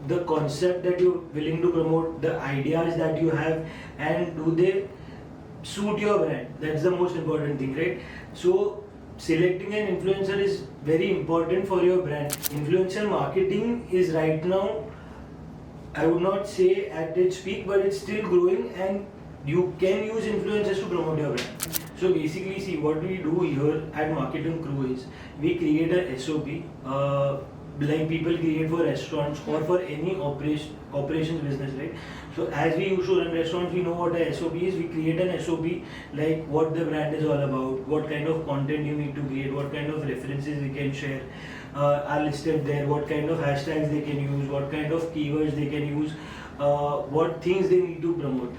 the concept that you're willing to promote, the ideas that you have, and do they suit your brand? That's the most important thing, right? So selecting an influencer is very important for your brand. Influencer marketing is right now, I would not say at its peak, but it's still growing, and you can use influencers to promote your brand. So basically, see, what we do here at Marketin Crew is we create a SOP, like people create for restaurants or for any operations business, right? So as we used to run restaurants, we know what a SOP is. We create an SOP like what the brand is all about, what kind of content you need to create, what kind of references we can share are listed there, what kind of hashtags they can use, what kind of keywords they can use, what things they need to promote.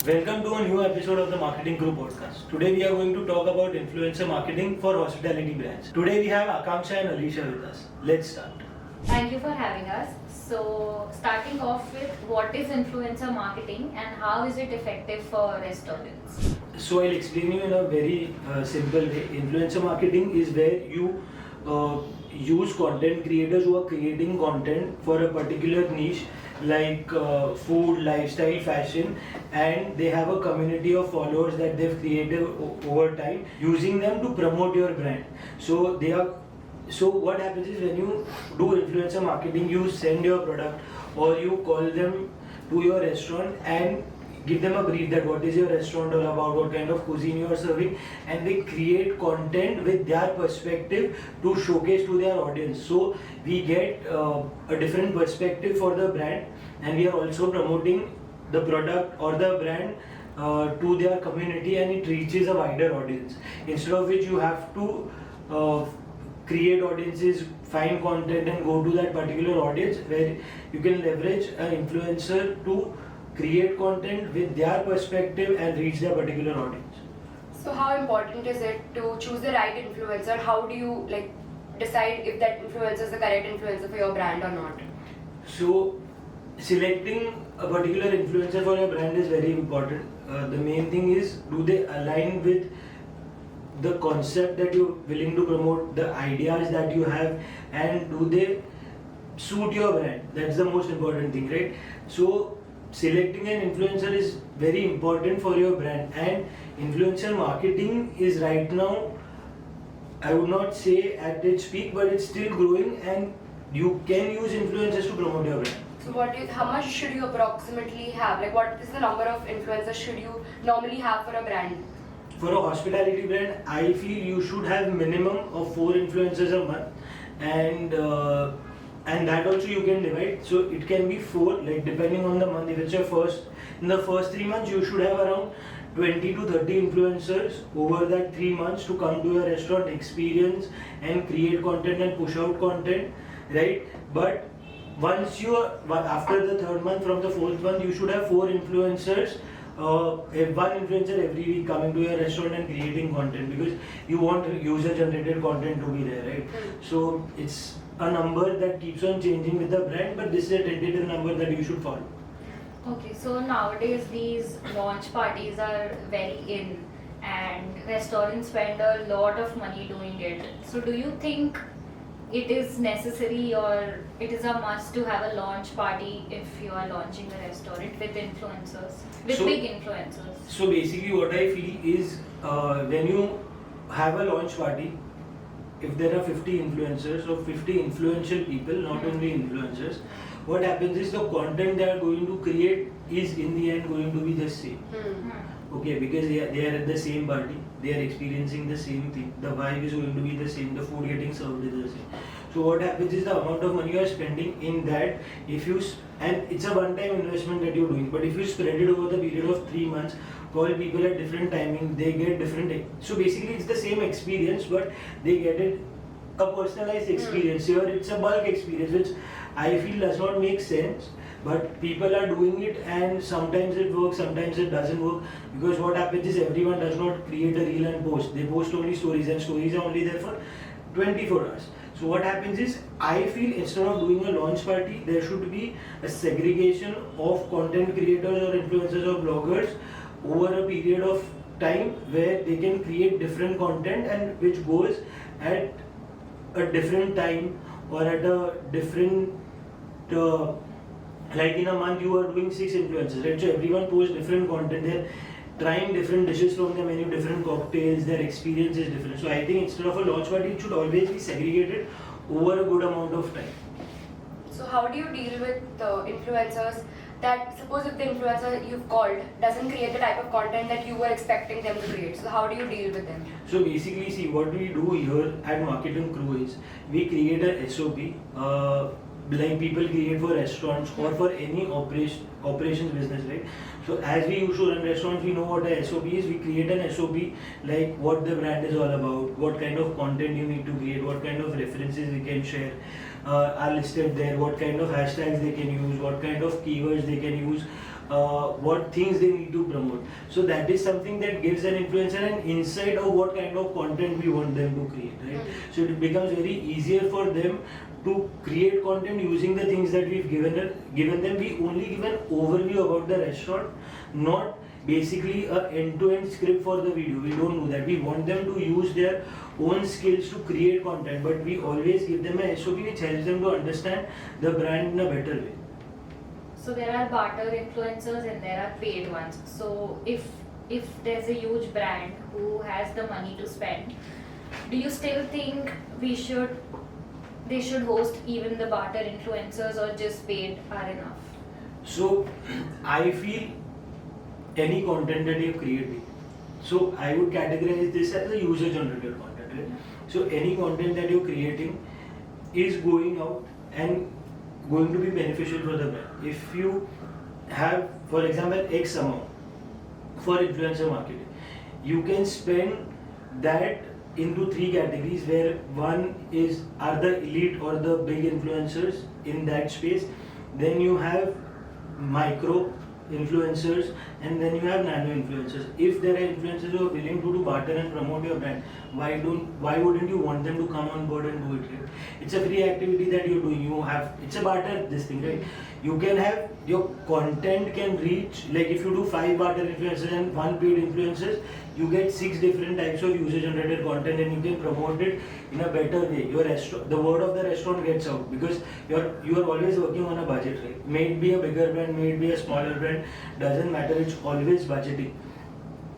Welcome to a new episode of the Marketing Crew podcast. Today we are going to talk about influencer marketing for hospitality brands. Today we have Akanksha and Alicia with us. Let's start. Thank you for having us. So, starting off with what is influencer marketing and how is it effective for restaurants? So I'll explain you in a very simple way. Influencer marketing is where you use content creators who are creating content for a particular niche like food, lifestyle, fashion, and they have a community of followers that they've created over time, using them to promote your brand. So what happens is when you do influencer marketing, you send your product or you call them to your restaurant and give them a brief that what is your restaurant all about, what kind of cuisine you are serving, and they create content with their perspective to showcase to their audience. So we get a different perspective for the brand, and we are also promoting the product or the brand to their community, and it reaches a wider audience. Instead of which you have to create audiences, find content and go to that particular audience, where you can leverage an influencer to create content with their perspective and reach their particular audience. So how important is it to choose the right influencer? How do you decide if that influencer is the correct influencer for your brand or not? So selecting a particular influencer for your brand is very important. The main thing is, do they align with the concept that you're willing to promote, the ideas that you have, and do they suit your brand? That's the most important thing, right? So selecting an influencer is very important for your brand, and influencer marketing is right now, I would not say at its peak, but it's still growing, and you can use influencers to promote your brand. So how much should you approximately have? What is the number of influencers should you normally have for a brand? For a hospitality brand, I feel you should have minimum of 4 influencers a month, and that also you can divide. So it can be 4, depending on the month. If it's your in the first 3 months, you should have around 20 to 30 influencers over that 3 months to come to your restaurant, experience and create content and push out content, right? But after the 3rd month, from the 4th month, you should have 4 influencers. One influencer every week coming to your restaurant and creating content, because you want user generated content to be there, right? So it's a number that keeps on changing with the brand, but this is a tentative number that you should follow. Okay, so nowadays these launch parties are very in and restaurants spend a lot of money doing it. So do you think it is necessary or it is a must to have a launch party if you are launching a restaurant with influencers, with big influencers? So basically what I feel is when you have a launch party, if there are 50 influencers or 50 influential people, not only influencers, what happens is the content they are going to create is in the end going to be the same. Okay, because they are at the same party, they are experiencing the same thing, the vibe is going to be the same, the food getting served is the same. So what happens is the amount of money you are spending in that, and it's a one-time investment that you're doing, but if you spread it over the period of 3 months, call people at different timing, they get different. So basically it's the same experience, but they get it a personalized experience. Here it's a bulk experience, which I feel does not make sense, but people are doing it, and sometimes it works, sometimes it doesn't work, because what happens is everyone does not create a reel and post. They post only stories, and stories are only there for 24 hours. So what happens is, I feel instead of doing a launch party, there should be a segregation of content creators or influencers or bloggers over a period of time where they can create different content, and which goes at a different time or at a different like in a month you are doing 6 influencers, right? So everyone posts different content, they're trying different dishes from the menu, different cocktails, their experience is different. So I think instead of a launch party, it should always be segregated over a good amount of time. So how do you deal with the influencers that, suppose if the influencer you've called doesn't create the type of content that you were expecting them to create, so how do you deal with them? So basically, see, what we do here at Marketin Crew is we create a SOP, like people create for restaurants or for any operations business, right? So as we used to run restaurants, we know what a SOP is. We create an SOP like what the brand is all about, what kind of content you need to create, what kind of references we can share are listed there, what kind of hashtags they can use, what kind of keywords they can use, what things they need to promote. So that is something that gives an influencer an insight of what kind of content we want them to create, right? So it becomes very easier for them to create content using the things that we've given them. We only give an overview about the restaurant, not basically a end-to-end script for the video. We don't do that. We want them to use their own skills to create content, but we always give them a SOP which helps them to understand the brand in a better way. So there are barter influencers and there are paid ones. So if there's a huge brand who has the money to spend, do you still think they should host even the barter influencers, or just paid are enough? So I feel any content that you're creating, so I would categorize this as a user generated content, right? So any content that you're creating is going out and going to be beneficial for the brand. If you have, for example, X amount for influencer marketing, you can spend that into 3 categories, where one is are the elite or the big influencers in that space, then you have micro influencers, and then you have nano influencers. If there are influencers who are willing to do barter and promote your brand, why wouldn't you want them to come on board and do it, right? It's a free activity that you're doing. It's a barter, this thing, right? You can have your content can reach, like if you do 5 barter influencers and 1 paid influencers, you get 6 different types of user generated content, and you can promote it in a better way. Your restaurant, the word of the restaurant gets out, because you are always working on a budget, right? May it be a bigger brand, may it be a smaller brand, doesn't matter, it's always budgeting.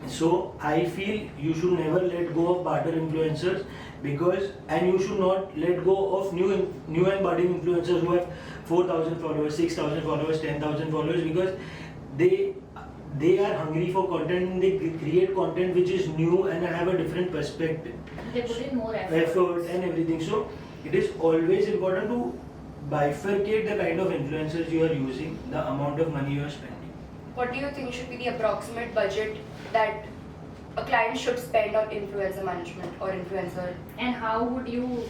So I feel you should never let go of barter influencers, and you should not let go of new and budding influencers who have 4,000 followers, 6,000 followers, 10,000 followers, because they are hungry for content, and they create content which is new and have a different perspective. They put in more effort And everything. So it is always important to bifurcate the kind of influencers you are using, the amount of money you are spending. What do you think should be the approximate budget that a client should spend on influencer management or influencer? And how would you,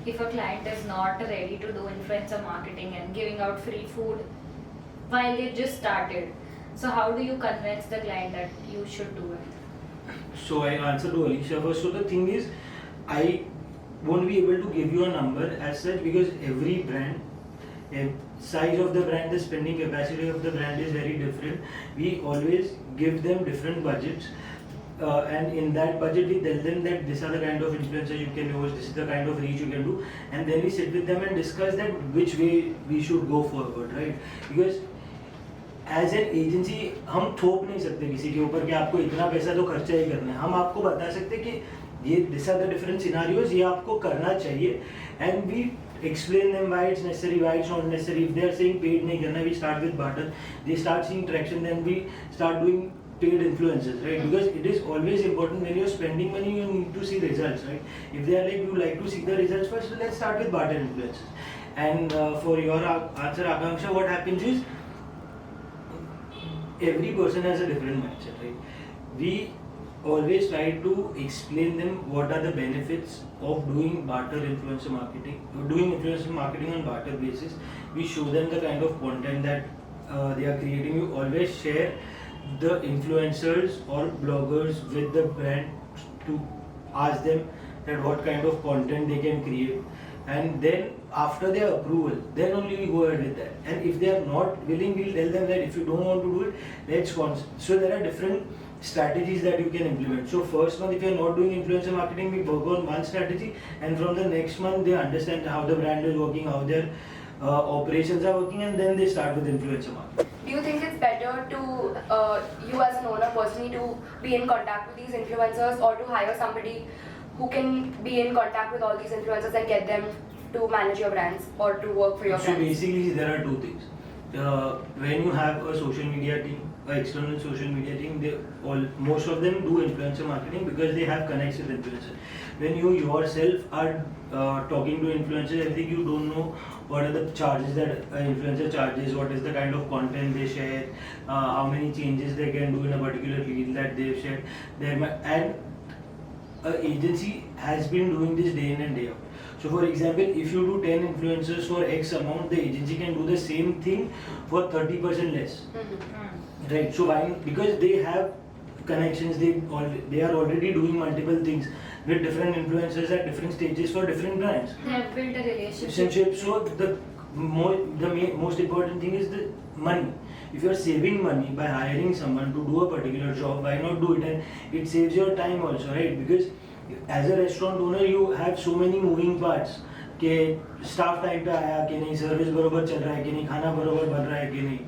if a client is not ready to do influencer marketing and giving out free food while they just started, so how do you convince the client that you should do it? So I answer to Alicia first. So the thing is, I won't be able to give you a number as such, because every brand, size of the brand, the spending capacity of the brand is very different. We always give them different budgets, and in that budget we tell them that these are the kind of influencer you can use, this is the kind of reach you can do, and then we sit with them and discuss that which way we should go forward, right? Because as an agency हम थोप नहीं सकते किसी के ऊपर कि आपको इतना पैसा तो खर्चा ही करना है. हम आपको बता सकते कि ये this are the different scenarios, ये आपको करना चाहिए, and we explain them why it's necessary, why it's not necessary. If they are saying paid nahi karna, we start with barter. They start seeing traction, then we start doing paid influencers, right? Because it is always important when you're spending money, you need to see results, right? If they are like, you like to see the results first, so let's start with barter influencers. And for your answer, Akanksha, what happens is every person has a different mindset, right? We always try to explain them what are the benefits of doing barter influencer marketing, doing influencer marketing on barter basis. We show them the kind of content that they are creating. We always share the influencers or bloggers with the brand to ask them that what kind of content they can create, and then after their approval, then only we go ahead with that. And if they are not willing, we'll tell them that if you don't want to do it, let's so there are different strategies that you can implement. So first month, if you're not doing influencer marketing, we work on one strategy, and from the next month they understand how the brand is working, how their operations are working, and then they start with influencer marketing. Do you think it's better to you as an owner personally to be in contact with these influencers, or to hire somebody who can be in contact with all these influencers and get them to manage your brands or to work for your So brands? basically there are two things. When you have a social media team, an external social media team, most of them do influencer marketing because they have connections with influencers. When you yourself are talking to influencers, I think you don't know what are the charges that an influencer charges, what is the kind of content they share, how many changes they can do in a particular reel that they've shared. And an agency has been doing this day in and day out. So for example, if you do 10 influencers for X amount, the agency can do the same thing for 30% less. Mm-hmm. Right. So why? Because they have connections, they are already doing multiple things with different influencers at different stages for different brands. They have built a relationship. So the most important thing is the money. If you are saving money by hiring someone to do a particular job, why not do it? And it saves your time also, right? Because as a restaurant owner, you have so many moving parts. कि staff time पे आया कि नहीं, service बरोबर चल रहा है कि नहीं, खाना बरोबर बन रहा है कि नहीं,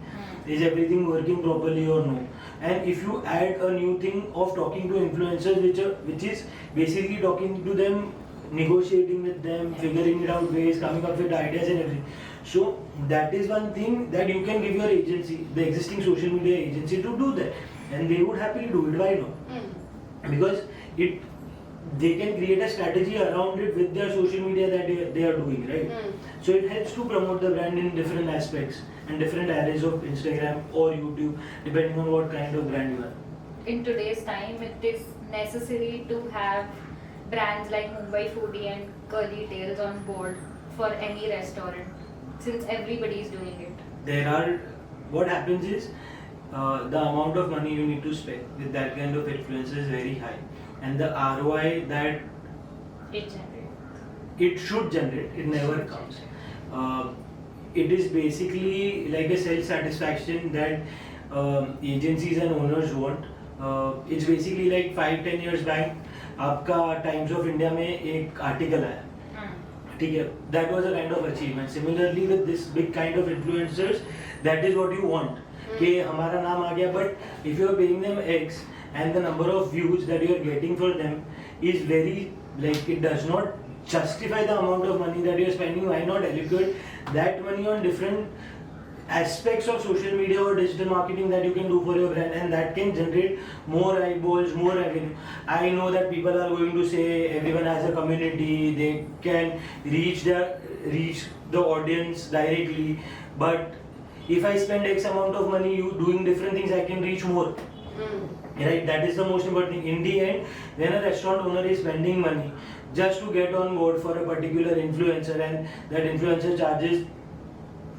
is everything working properly or no? And if you add a new thing of talking to influencers, which is basically talking to them, negotiating with them, figuring it out ways, coming up with ideas and everything. So that is one thing that you can give your agency, the existing social media agency, to do that, and they would happily do it. Why not? Because they can create a strategy around it with their social media that they are doing, right? So it helps to promote the brand in different aspects and different areas of Instagram or YouTube, depending on what kind of brand you are. In today's time, it is necessary to have brands like Mumbai Foodie and Curly Tails on board for any restaurant, since everybody is doing it. What happens is, the amount of money you need to spend with that kind of influencer is very high, and the ROI that it should generate, it never comes. It is basically like a self-satisfaction that agencies and owners want. It's basically like 5-10 years back, आपका Times of India में एक article आया, ठीक है, that was a kind of achievement. Similarly with this big kind of influencers, that is what you want, कि हमारा नाम आ गया. But if you are paying them X and the number of views that you are getting for them is very, like, it does not justify the amount of money that you are spending. Why not allocate that money on different aspects of social media or digital marketing that you can do for your brand, and that can generate more eyeballs, more revenue. I know that people are going to say everyone has a community, they can reach the audience directly, but if I spend X amount of money doing different things, I can reach more. Right? That is the most important thing. In the end, when a restaurant owner is spending money just to get on board for a particular influencer, and that influencer charges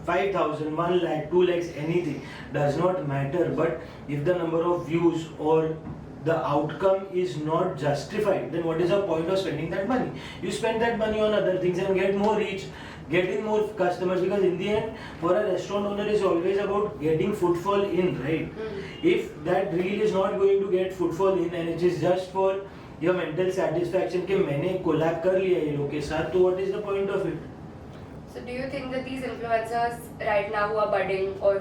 5,000, 1 lakh, 2 lakhs, anything, does not matter. But if the number of views or the outcome is not justified, then what is the point of spending that money? You spend that money on other things and get more reach, getting more customers, because in the end, for a restaurant owner, is always about getting footfall in, right? If that reel is not going to get footfall in and it is just for your mental satisfaction कि मैंने collab कर लिया ये लोग के साथ, तो what is the point of it? So do you think that these influencers right now who are budding or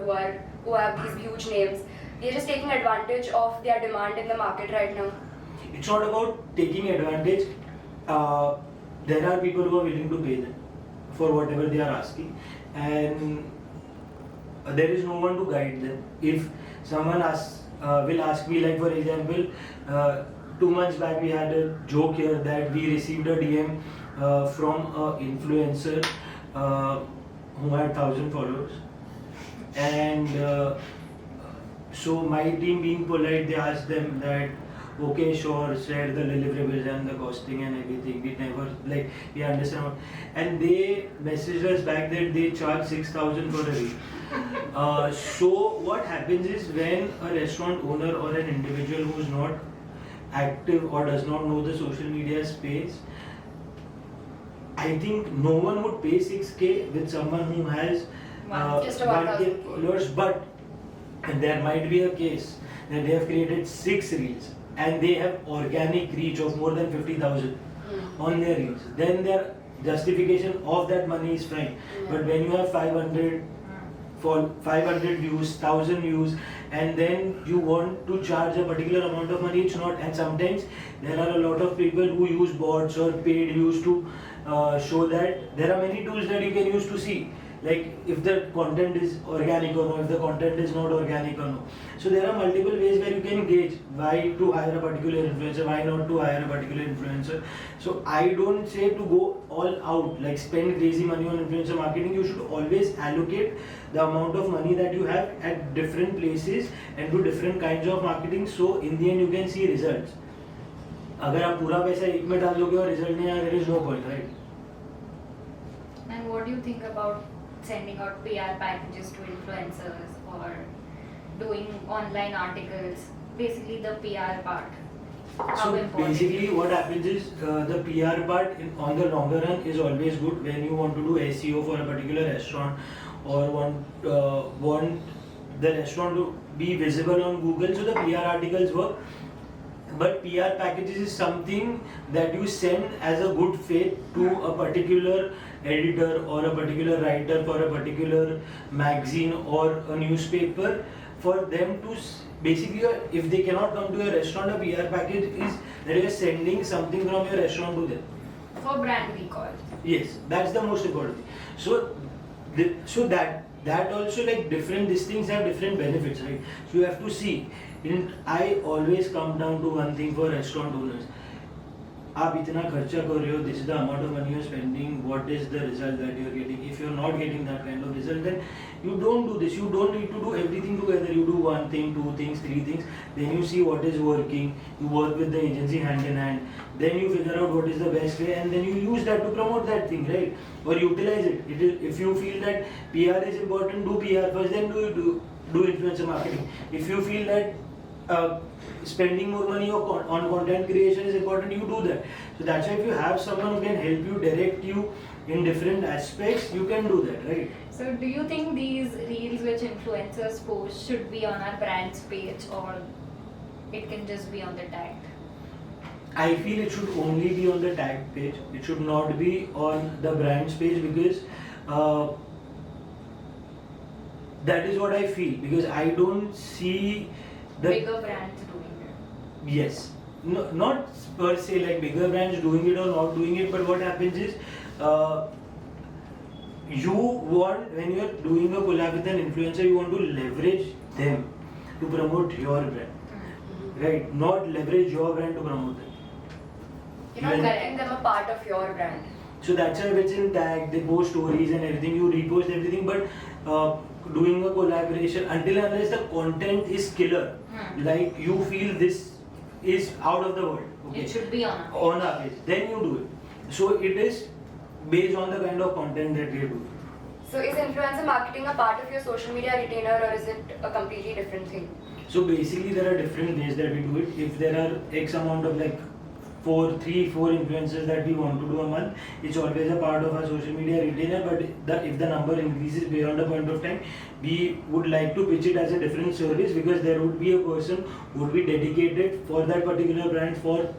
who have these huge names, they're just taking advantage of their demand in the market right now? It's not about taking advantage. There are people who are willing to pay them for whatever they are asking, and there is no one to guide them. If someone will ask me, like for example, 2 months back we had a joke here that we received a DM from an influencer who had 1,000 followers, and so my team, being polite, they asked them that okay, sure, share the deliverables and the costing and everything. We never like we understand, and they messaged us back that they charge 6,000 for a reel. So what happens is when a restaurant owner or an individual who is not active or does not know the social media space, I think no one would pay 6K with someone who has Just a 1K 1,000. followers, but there might be a case that they have created 6 reels and they have organic reach of more than 50,000 on their reels. Then their justification of that money is fine. But when you have 500 for 500 views, 1,000 views, and then you want to charge a particular amount of money, it's not. And sometimes there are a lot of people who use bots or paid views to show that there are many tools that you can use to see, like if the content is organic or not, if the content is not organic or no. So there are multiple ways where you can gauge why to hire a particular influencer, why not to hire a particular influencer. So I don't say to go all out, like spend crazy money on influencer marketing. You should always allocate the amount of money that you have at different places and do different kinds of marketing, so in the end you can see results. अगर आप पूरा पैसा एक में डाल दोगे और result नहीं आया, there is no point, right? And what do you think about sending out PR packages to influencers or doing online articles? Basically, the PR part. How So important basically it is? what happens is the PR part on the longer run is always good when you want to do SEO for a particular restaurant or want the restaurant to be visible on Google, so the PR articles work. But PR packages is something that you send as a good faith to a particular editor or a particular writer for a particular magazine or a newspaper for them to basically, if they cannot come to your restaurant, a PR package is that you are sending something from your restaurant to them. For brand recall. Yes, that's the most important thing. So that also, like different these things have different benefits, right? So you have to see. I always come down to one thing for restaurant owners. आप इतना खर्चा कर रहे हो, this is the amount of money you're spending, what is the result that you're getting? If you're not getting that kind of result, then you don't do this. You don't need to do everything together. You do one thing, 2 things, 3 things, then you see what is working, you work with the agency hand in hand, then you figure out what is the best way, and then you use that to promote that thing, right? Or utilize it. If you feel that PR is important, do PR first, then do influencer marketing. If you feel that spending more money on content creation is important, you do that. So that's why if you have someone who can help you, direct you in different aspects, you can do that, right? So do you think these reels which influencers post should be on our brand's page, or it can just be on the tag? I feel it should only be on the tag page. It should not be on the brand's page, because that is what I feel, because I don't see the Bigger brands doing it. Yes, no, not per se like bigger brands doing it or not doing it, but what happens is you want, when you are doing a collab with an influencer, you want to leverage them to promote your brand, right? Not leverage your brand to promote them. You're not making them a part of your brand. So that's why it's in tag, they post stories and everything, you repost everything, but doing a collaboration, until and unless the content is killer, like you feel this is out of the world, okay, It should be on our page, then you do it. So it is based on the kind of content that you do. So is influencer marketing a part of your social media retainer, or is it a completely different thing? So basically there are different ways that we do it. If there are X amount of like 4 influencers that we want to do a month, it's always a part of our social media retainer. But if the number increases beyond a point of time, we would like to pitch it as a different service, because there would be a person who would be dedicated for that particular brand for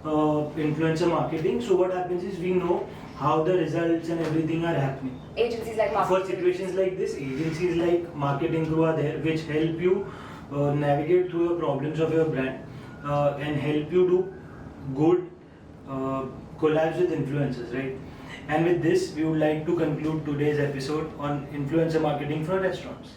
influencer marketing. So what happens is we know how the results and everything are happening. Agencies like Marketin. For situations like this, agencies like Marketing Crew are there, which help you navigate through the problems of your brand and help you do good collabs with influencers, right? And with this, we would like to conclude today's episode on influencer marketing for restaurants.